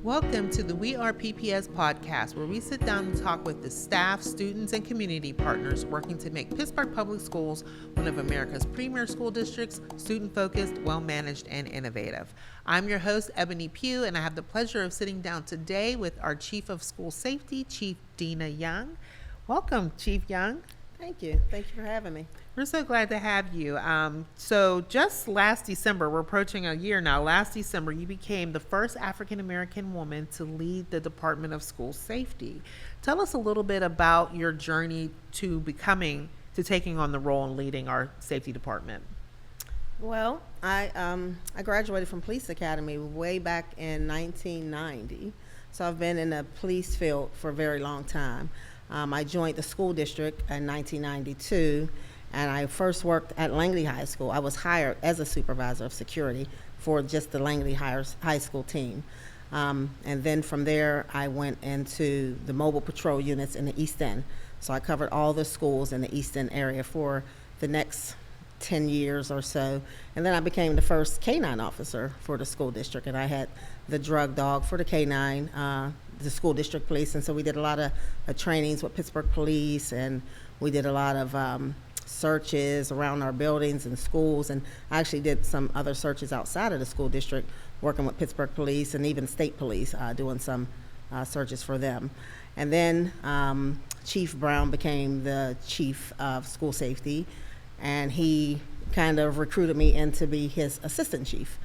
Welcome to the We Are PPS podcast, where we sit down and talk with the staff, students, and community partners working to make Pittsburgh Public Schools one of America's premier school districts, student-focused, well-managed, and innovative. I'm your host, Ebony Pugh, and I have the pleasure of sitting down today with our Chief of School Safety, Chief Dena Young. Welcome, Chief Young. Thank you. Thank you for having me. We're so glad to have you. So just last December, we're approaching a year now, last December, you became the first African-American woman to lead the Department of School Safety. Tell us a little bit about your journey to taking on the role and leading our safety department. Well, I graduated from Police Academy way back in 1990. So I've been in the police field for a very long time. I joined the school district in 1992, and I first worked at Langley High School. I was hired as a supervisor of security for just the Langley High School team. And then from there, I went into the mobile patrol units in the East End. So I covered all the schools in the East End area for the next 10 years or so. And then I became the first K-9 officer for the school district, and I had the drug dog for the K-9, the school district police. And so we did a lot of trainings with Pittsburgh Police, and we did a lot of searches around our buildings and schools, and I actually did some other searches outside of the school district, working with Pittsburgh Police and even state police, doing some searches for them. And then Chief Brown became the chief of school safety, and he kind of recruited me in to be his assistant chief.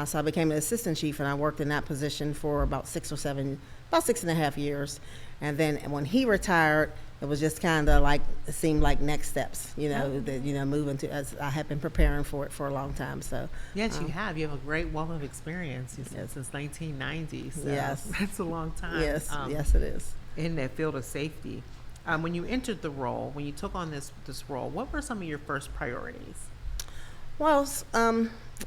So I became an assistant chief, and I worked in that position for about 6.5 years. And then when he retired, it was just kind of like, it seemed like next steps, moving to, as I have been preparing for it for a long time. So yes, you have a great wealth of experience. You said since 1990. So yes, that's a long time. Yes, yes, it is. In that field of safety. When you entered the role, when you took on this role, what were some of your first priorities? Well,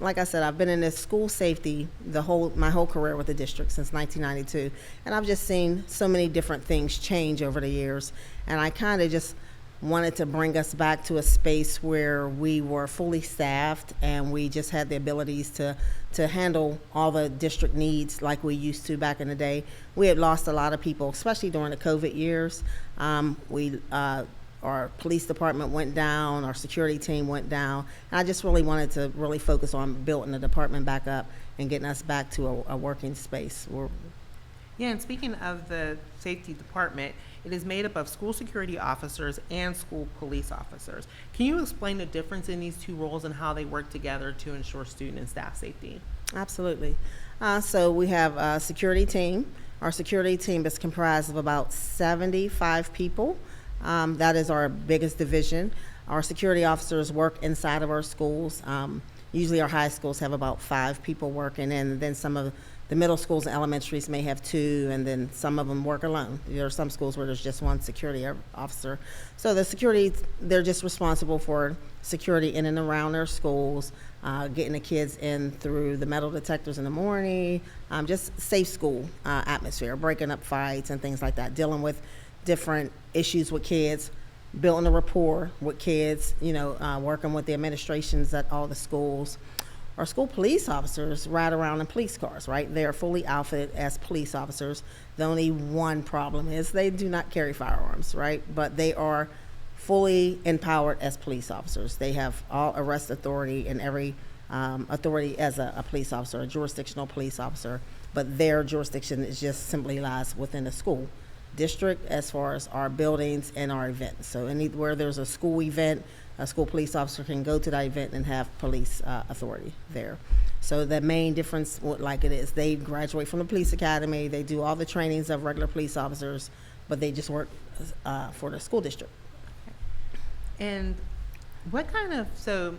like I said, I've been in this school safety my whole career with the district since 1992, and I've just seen so many different things change over the years, and I kind of just wanted to bring us back to a space where we were fully staffed and we just had the abilities to handle all the district needs like we used to back in the day. We had lost a lot of people, especially during the COVID years. Our police department went down, our security team went down, and I just really wanted to really focus on building the department back up and getting us back to a working space. Yeah, and speaking of the safety department, it is made up of school security officers and school police officers. Can you explain the difference in these two roles and how they work together to ensure student and staff safety? Absolutely. So we have a security team. Our security team is comprised of about 75 people. That is our biggest division. Our security officers work inside of our schools. Usually our high schools have about 5 people working, and then some of the middle schools and elementaries may have 2, and then some of them work alone. There are some schools where there's just one security officer. So the security, they're just responsible for security in and around their schools, getting the kids in through the metal detectors in the morning, just safe school atmosphere, breaking up fights and things like that, dealing with different issues with kids, building a rapport with kids, working with the administrations at all the schools. Our school police officers ride around in police cars, right? They are fully outfitted as police officers. The only one problem is they do not carry firearms, right? But they are fully empowered as police officers. They have all arrest authority and every authority as a police officer, a jurisdictional police officer, but their jurisdiction is just simply lies within the school district as far as our buildings and our events. So anywhere there's a school event, a school police officer can go to that event and have police authority there. So the main difference, like it is, they graduate from the police academy, they do all the trainings of regular police officers, but they just work for the school district. And what kind of, so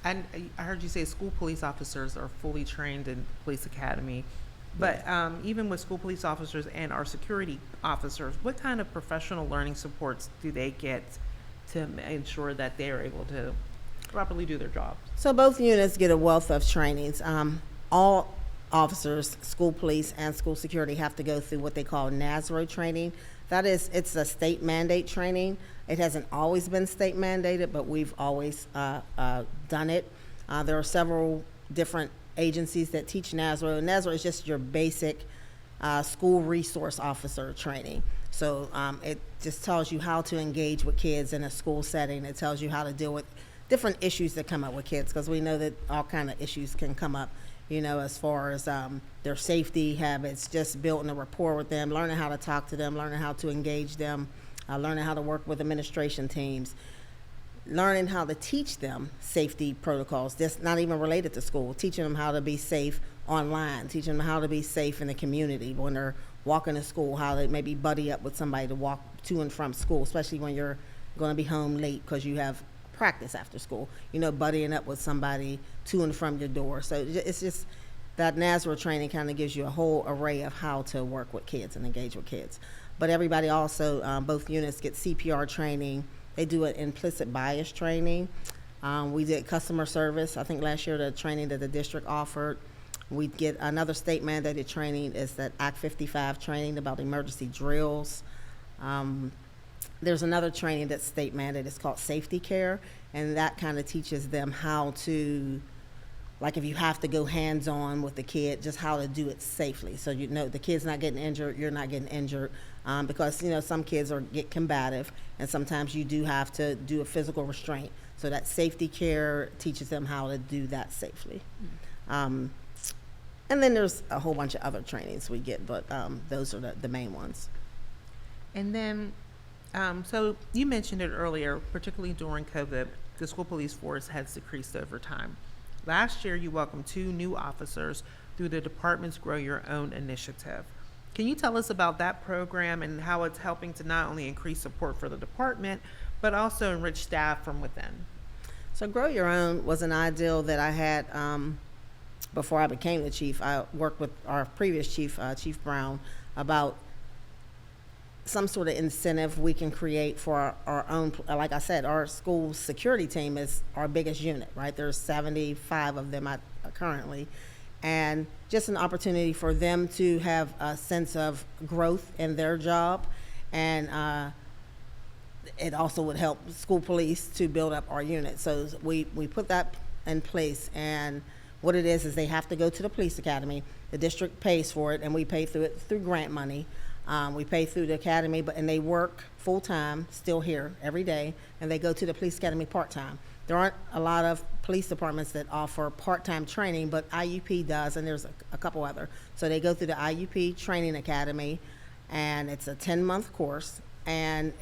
I heard you say school police officers are fully trained in police academy. But even with school police officers and our security officers, what kind of professional learning supports do they get to ensure that they are able to properly do their job? So both units get a wealth of trainings. All officers, school police and school security, have to go through what they call NASRO training. That is, it's a state mandate training. It hasn't always been state mandated, but we've always done it. There are several different agencies that teach NASRO. NASRO is just your basic school resource officer training. So it just tells you how to engage with kids in a school setting. It tells you how to deal with different issues that come up with kids, because we know that all kind of issues can come up, as far as their safety habits, just building a rapport with them, learning how to talk to them, learning how to engage them, learning how to work with administration teams, learning how to teach them safety protocols that's not even related to school, teaching them how to be safe online, teaching them how to be safe in the community when they're walking to school, how to maybe buddy up with somebody to walk to and from school, especially when you're going to be home late because you have practice after school, buddying up with somebody to and from your door. So it's just that NASRA training kind of gives you a whole array of how to work with kids and engage with kids. But everybody also, both units get CPR training. They do an implicit bias training. We did customer service. I think last year the training that the district offered. We get another state mandated training is that Act 55 training about emergency drills. There's another training that's state mandated. It's called safety care, and that kind of teaches them how to, like if you have to go hands-on with the kid, just how to do it safely. So the kid's not getting injured, you're not getting injured, because some kids get combative, and sometimes you do have to do a physical restraint. So that safety care teaches them how to do that safely. And then there's a whole bunch of other trainings we get, but those are the main ones. And then, so you mentioned it earlier, particularly during COVID, the school police force has decreased over time. Last year, you welcomed 2 new officers through the department's Grow Your Own initiative. Can you tell us about that program and how it's helping to not only increase support for the department, but also enrich staff from within? So Grow Your Own was an ideal that I had before I became the chief. I worked with our previous chief, Chief Brown, about some sort of incentive we can create for our own. Like I said, our school security team is our biggest unit, right? There's 75 of them currently, and just an opportunity for them to have a sense of growth in their job, and it also would help school police to build up our unit. So we put that in place, and what it is they have to go to the police academy. The district pays for it, and we pay through grant money. We pay through the academy, and they work full-time, still here every day, and they go to the police academy part-time. There aren't a lot of police departments that offer part-time training, but IUP does, and there's a couple other. So they go through the IUP Training Academy, and it's a 10-month course, and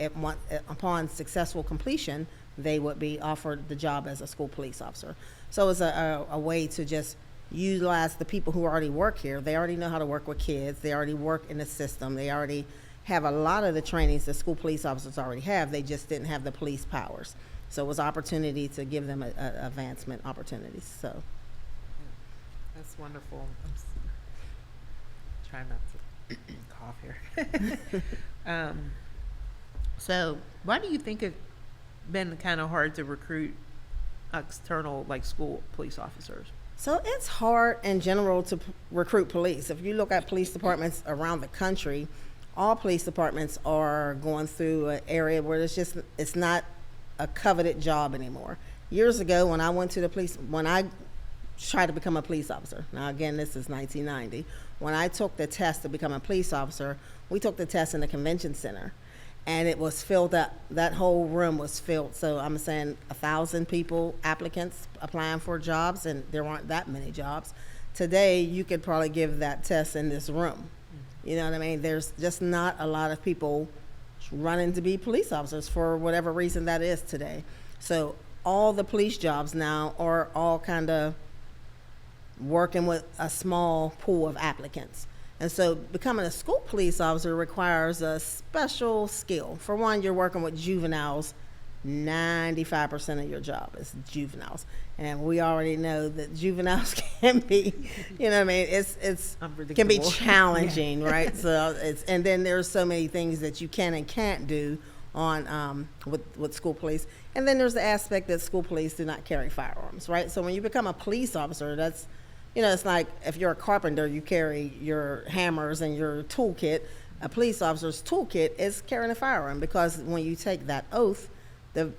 upon successful completion, they would be offered the job as a school police officer. So it's a way to just utilize the people who already work here. They already know how to work with kids. They already work in the system. They already have a lot of the trainings that school police officers already have. They just didn't have the police powers. So it was an opportunity to give them advancement opportunities. So that's wonderful. I'm trying not to cough here. So why do you think it's been kind of hard to recruit external school police officers? So it's hard in general to recruit police. If you look at police departments around the country, all police departments are going through an area where it's not a coveted job anymore. Years ago, when I went to the police, when I tried to become a police officer, now again, this is 1990, when I took the test to become a police officer, we took the test in the convention center, and it was filled up. That whole room was filled. So I'm saying 1,000 people, applicants applying for jobs, and there weren't that many jobs. Today, you could probably give that test in this room. You know what I mean? There's just not a lot of people running to be police officers for whatever reason that is today. So all the police jobs now are all kind of working with a small pool of applicants. And so becoming a school police officer requires a special skill. For one, you're working with juveniles. 95% of your job is juveniles. And we already know that juveniles can be, you know what I mean, it's can be challenging, yeah. Right? So and then there's so many things that you can and can't do on with school police. And then there's the aspect that school police do not carry firearms, right? So when you become a police officer, that's, you know, it's like if you're a carpenter, you carry your hammers and your toolkit. A police officer's toolkit is carrying a firearm, because when you take that oath, the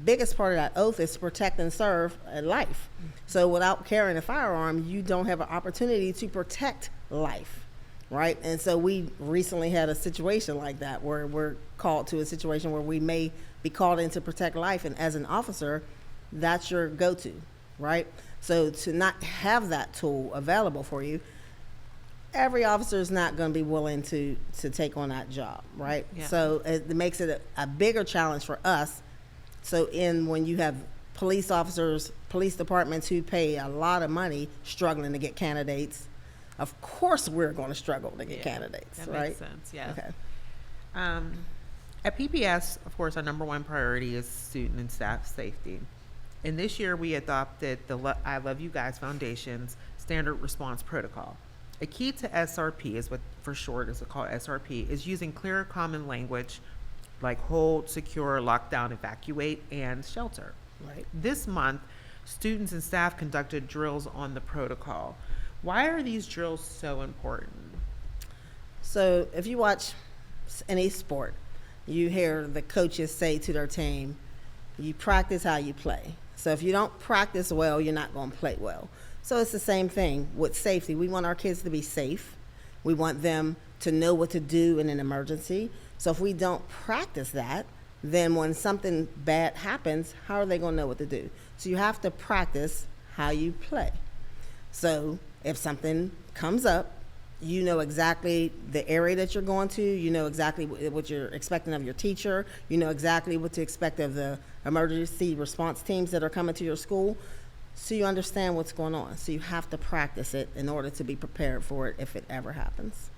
biggest part of that oath is to protect and serve life. So without carrying a firearm, you don't have an opportunity to protect life. right? And so we recently had a situation like that where we're called to a situation where we may be called in to protect life, and as an officer, that's your go-to, right? So to not have that tool available for you, every officer is not going to be willing to take on that job, right? Yeah. So it makes it a bigger challenge for us. So when you have police officers, police departments who pay a lot of money struggling to get candidates, of course we're going to struggle to get candidates, that right? makes sense. Yeah. Okay. At PPS, of course, our number one priority is student and staff safety. And this year we adopted the I Love You Guys Foundation's Standard Response Protocol. A key to SRP is what for short is called SRP, is using clear common language like hold, secure, lock down, evacuate, and shelter. Right. This month, students and staff conducted drills on the protocol. Why are these drills so important? So if you watch any sport, you hear the coaches say to their team, you practice how you play. So if you don't practice well, you're not going to play well. So it's the same thing with safety. We want our kids to be safe. We want them to know what to do in an emergency. So if we don't practice that, then when something bad happens, how are they going to know what to do? So you have to practice how you play. So if something comes up, you know exactly the area that you're going to, you know exactly what you're expecting of your teacher, you know exactly what to expect of the emergency response teams that are coming to your school, so you understand what's going on. So you have to practice it in order to be prepared for it if it ever happens.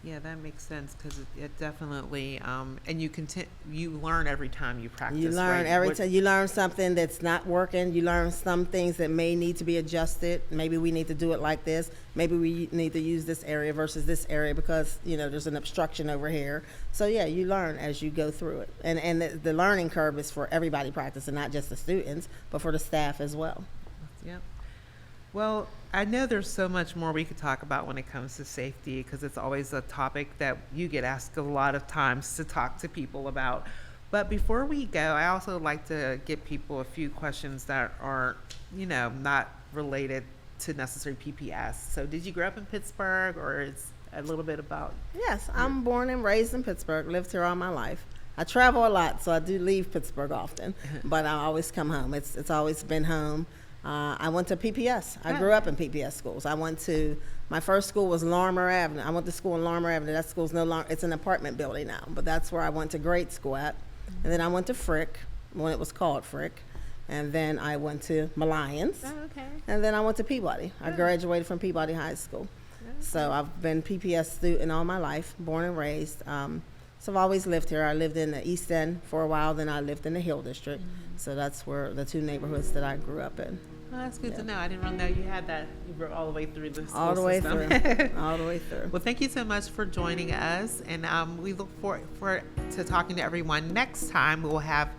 Yeah, that makes sense because it definitely, and you learn every time you practice. You learn right? every time. You learn something that's not working. You learn some things that may need to be adjusted. Maybe we need to do it like this. Maybe we need to use this area versus this area because, there's an obstruction over here. So yeah, you learn as you go through it. And the learning curve is for everybody practicing, not just the students, but for the staff as well. Yep. Well, I know there's so much more we could talk about when it comes to safety because it's always a topic that you get asked a lot of times to talk to people about. But before we go, I also like to give people a few questions that are, not related to necessarily PPS. So did you grow up in Pittsburgh, or is a little bit about? Yes, I'm born and raised in Pittsburgh, lived here all my life. I travel a lot, so I do leave Pittsburgh often, but I always come home. It's always been home. I went to PPS. I grew up in PPS schools. My first school was Larimer Avenue. I went to school in Larimer Avenue. That school's no longer, it's an apartment building now, but that's where I went to grade school at. And then I went to Frick, when it was called Frick. And then I went to Mallions. Oh, okay. And then I went to Peabody. I graduated from Peabody High School. So I've been PPS student all my life, born and raised. So I've always lived here. I lived in the East End for a while, then I lived in the Hill District. So that's where the two neighborhoods that I grew up in. Well, that's good to know. I didn't really know you had that. You were all the way through the school All the way system. through. All the way through. Well, thank you so much for joining us, and we look forward to talking to everyone. Next time, we will have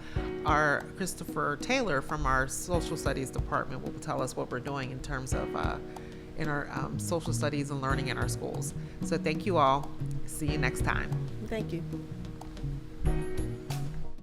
our Christopher Taylor from our Social Studies Department will tell us what we're doing in terms of in our social studies and learning in our schools. So thank you all. See you next time. Thank you.